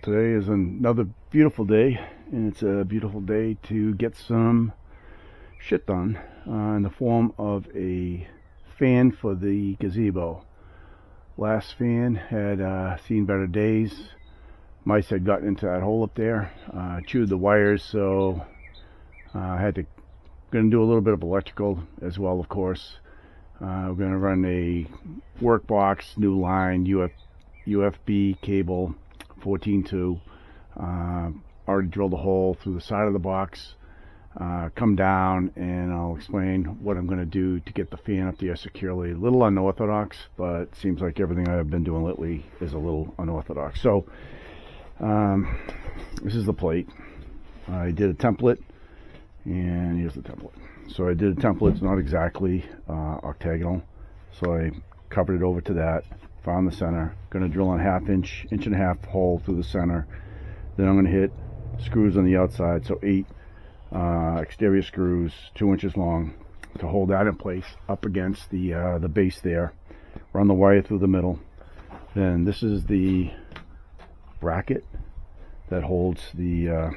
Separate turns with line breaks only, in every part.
today is another beautiful day, and it's a beautiful day to get some shit done in the form of a fan for the gazebo. Last fan had seen better days. Mice had gotten into that hole up there, chewed the wires, so I had to going to do a little bit of electrical as well, of course. We're going to run a work box, new line, UFB cable, 14.2. Already drilled a hole through the side of the box. Come down and I'll explain what I'm going to do to get the fan up there securely. A little unorthodox, but seems like everything I've been doing lately is a little unorthodox. So this is the plate. I did a template, and here's the template. So I did a template. It's not exactly octagonal, so I covered it over to that. Found the center. Going to drill a inch and a half hole through the center. Then I'm going to hit screws on the outside, so 8 exterior screws, 2 inches long, to hold that in place up against the base there. Run the wire through the middle. Then this is the bracket that holds the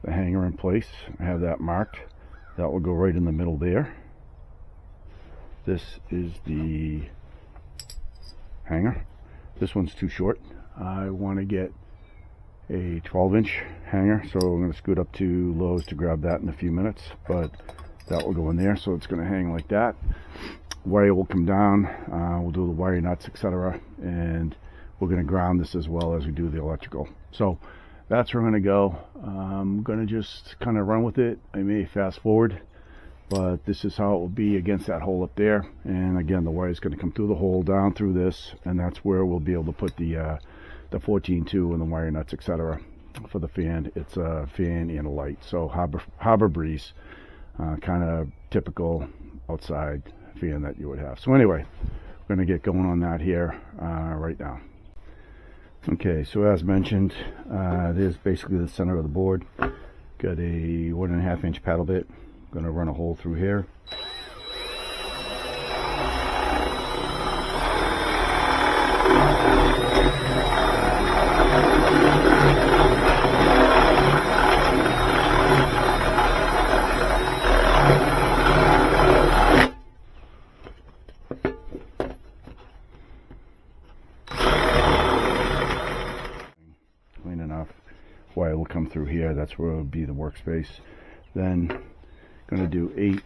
hanger in place. I have that marked. That will go right in the middle there. This is the hanger. This one's too short. I want to get a 12-inch hanger, so I'm going to scoot up to Lowe's to grab that in a few minutes, but that will go in there, so it's going to hang like that. Wire will come down. We'll do the wire nuts, etc., and we're going to ground this as well as we do the electrical. So that's where I'm going to go. I'm going to just kind of run with it. I may fast forward, but this is how it will be against that hole up there. And again, the wire is going to come through the hole, down through this, and that's where we'll be able to put the 14.2 and the wire nuts, etc. for the fan. It's a fan and a light. So Harbor Breeze, kind of typical outside fan that you would have. So anyway, we're going to get going on that here right now. Okay, so as mentioned, there's basically the center of the board. Got a 1.5 inch paddle bit. Going to run a hole through here. Clean enough. Wire will come through here. That's where it will be the workspace. Then going to do 8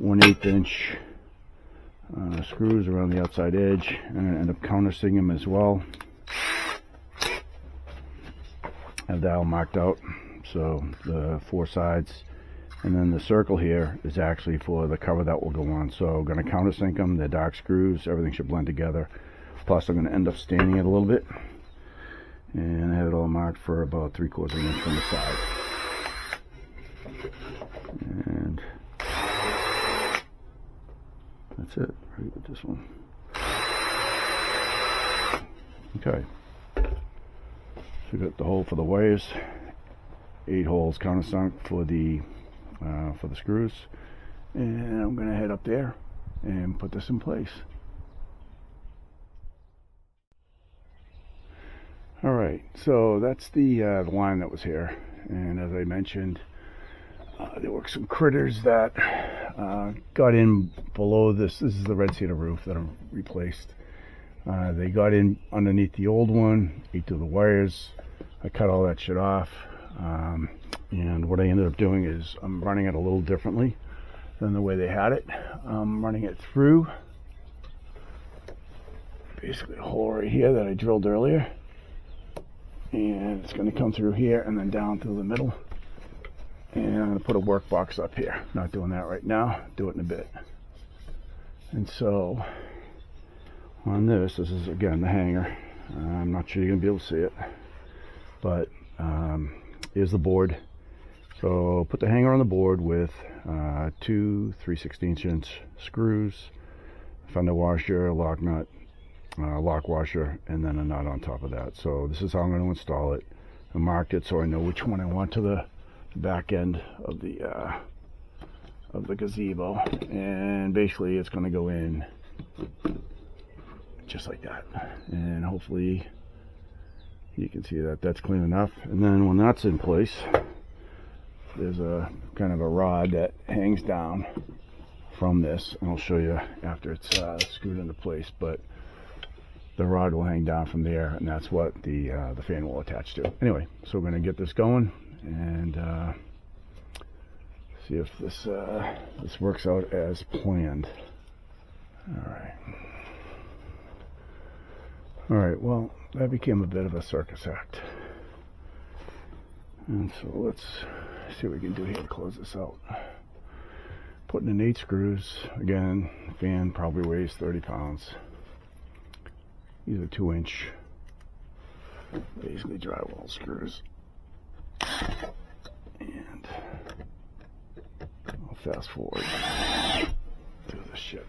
1/8 inch screws around the outside edge, and I'm going to end up countersink them as well. Have that all marked out, so the 4 sides, and then the circle here is actually for the cover that will go on. So I'm going to countersink them. They're dark screws. Everything should blend together. Plus I'm going to end up staining it a little bit, and I have it all marked for about 3/4 inch from the side. And that's it right with this one. Okay, so we got the hole for the wires, 8 holes countersunk for the screws, and I'm gonna head up there and put this in place. All right, so that's the line that was here, and as I mentioned, there were some critters that got in below this. This is the red cedar roof that I've replaced. They got in underneath the old one, ate through the wires. I cut all that shit off, and what I ended up doing is I'm running it a little differently than the way they had it. I'm running it through basically a hole right here that I drilled earlier, and it's going to come through here and then down through the middle. And I'm going to put a work box up here. Not doing that right now. Do it in a bit. And so on this is again the hanger. I'm not sure you're going to be able to see it, but here's the board. So put the hanger on the board with 2 3/16 inch screws, fender washer, lock nut, lock washer, and then a nut on top of that. So this is how I'm going to install it. I marked it so I know which one I want to the back end of the gazebo, and basically it's going to go in just like that, and hopefully you can see that that's clean enough. And then when that's in place, there's a kind of a rod that hangs down from this, and I'll show you after it's screwed into place, but the rod will hang down from there, and that's what the fan will attach to. Anyway, so we're going to get this going and see if this works out as planned. All right, well, that became a bit of a circus act, and so let's see what we can do here to close this out. Putting in 8 screws. Again, fan probably weighs 30 pounds. These are 2-inch, basically drywall screws. And I'll fast forward through this shit.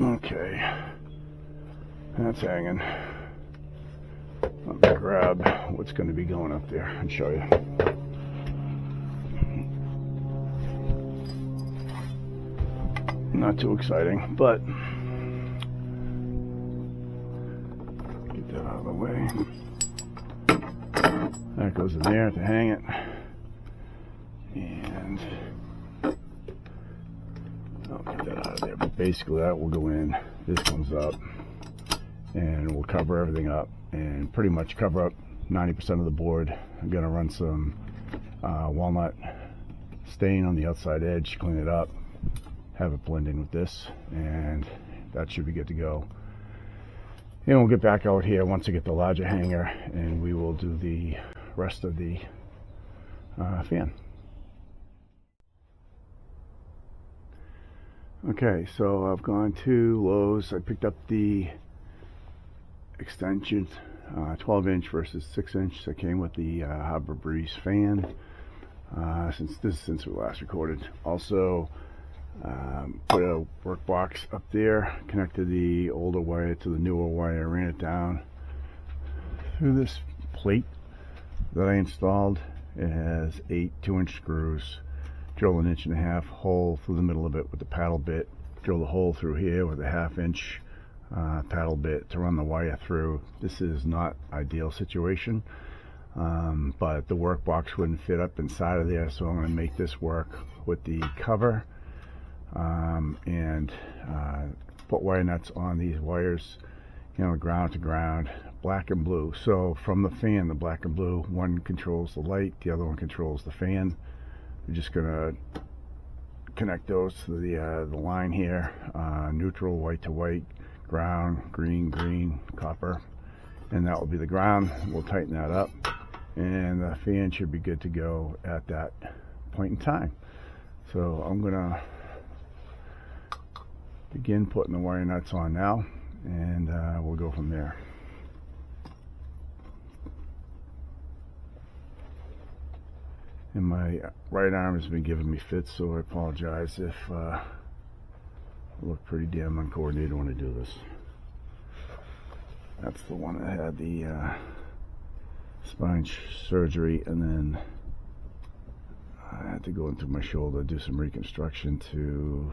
Okay, that's hanging. Let me grab what's going to be going up there and show you. Not too exciting, but get that out of the way. That goes in there to hang it. And I'll get that out of there, but basically that will go in. This comes up and we'll cover everything up and pretty much cover up 90% of the board. I'm going to run some walnut stain on the outside edge, clean it up, have it blend in with this, and that should be good to go. And we'll get back out here once I get the larger hanger, and we will do the rest of the fan. Okay, so I've gone to Lowe's. I picked up the extension, 12-inch versus 6-inch that came with the Harbor Breeze fan. Since we last recorded. Also, put a work box up there, connected the older wire to the newer wire, ran it down through this plate that I installed. It has 8 2-inch screws. Drill 1.5 inch hole through the middle of it with the paddle bit. Drill the hole through here with a 1/2 inch paddle bit to run the wire through. This is not ideal situation, but the work box wouldn't fit up inside of there, so I'm going to make this work with the cover and put wire nuts on these wires, you know, ground to ground, black and blue. So from the fan, the black and blue, one controls the light, the other one controls the fan. We're just gonna connect those to the line here, neutral, white to white, ground, green, green, copper, and that will be the ground. We'll tighten that up, and the fan should be good to go at that point in time. So I'm gonna begin putting the wire nuts on now, and we'll go from there. And my right arm has been giving me fits, so I apologize if I look pretty damn uncoordinated when I do this. That's the one that had the spine surgery, and then I had to go into my shoulder, do some reconstruction to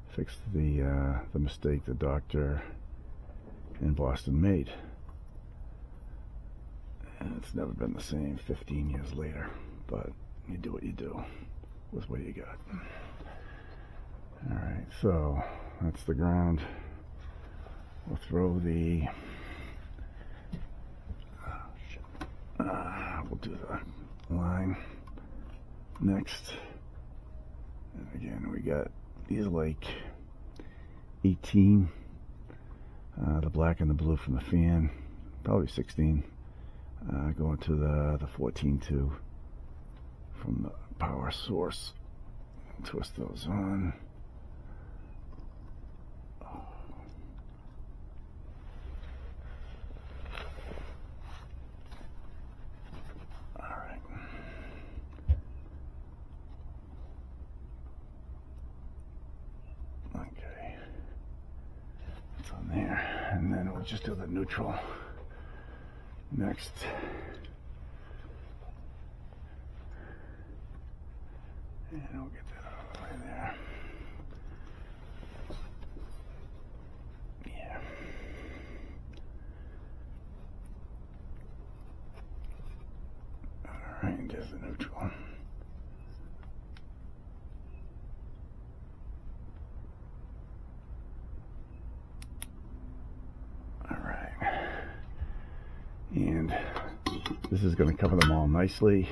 fix the mistake the doctor in Boston made. And it's never been the same 15 years later, but you do what you do with what you got. Alright, so that's the ground. We'll throw the we'll do the line Next, and again, we got these like 18, the black and the blue from the fan, probably 16, going to the 14-2 from the power source. Twist those on. On there, and then we'll just do the neutral next. And we'll get that out of the way there. Yeah. Alright, and there's the neutral. And this is going to cover them all nicely.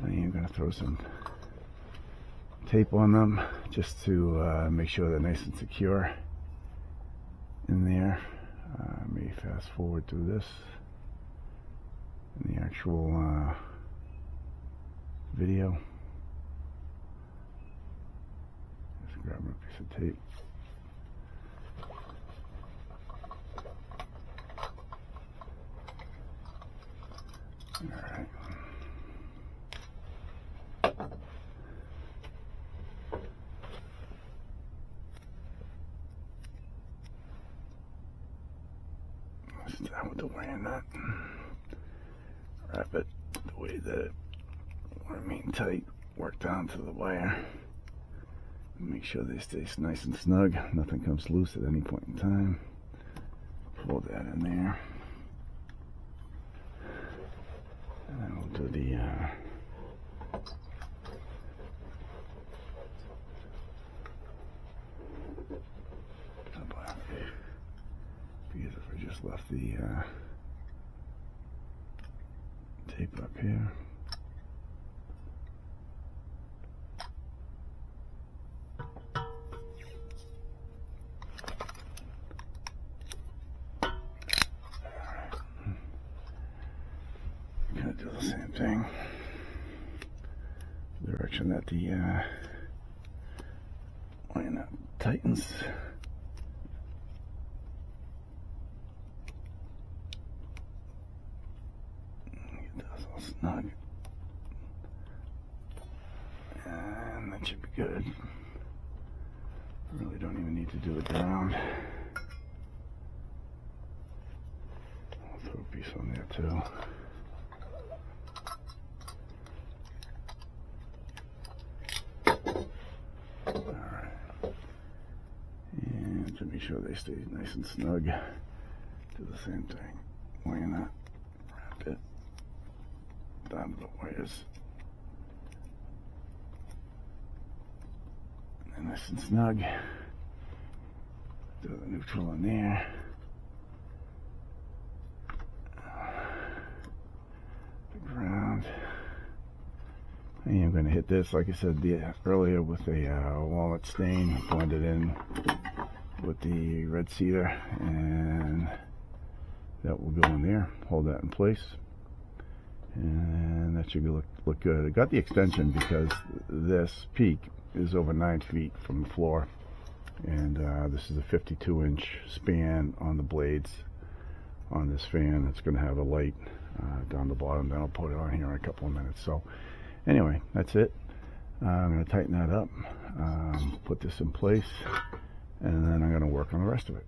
I am going to throw some tape on them just to make sure they're nice and secure in there. Maybe fast forward through this in the actual video. Just grab a piece of tape. All right. Start with the wiring nut. Wrap it the way that it, tight. Work down to the wire. Make sure they stay nice and snug. Nothing comes loose at any point in time. Pull that in there. And then we'll do the because if I just left the tape up here. Gonna do the same thing. The direction that the wire nut tightens. Get those all snug. And that should be good. Really don't even need to do the ground. I'll throw a piece on there too. To make sure they stay nice and snug. Do the same thing. Wire nut, wrap it down to the wires. And nice and snug. Do the neutral in there. The ground. I am going to hit this, like I said earlier, with a walnut stain, blend it in with the red cedar, and that will go in there. Hold that in place, and that should look good. I got the extension because this peak is over 9 feet from the floor, and this is a 52-inch span on the blades on this fan. It's going to have a light down the bottom. Then I'll put it on here in a couple of minutes. So anyway, that's it. I'm going to tighten that up, put this in place, and then I'm going to work on the rest of it.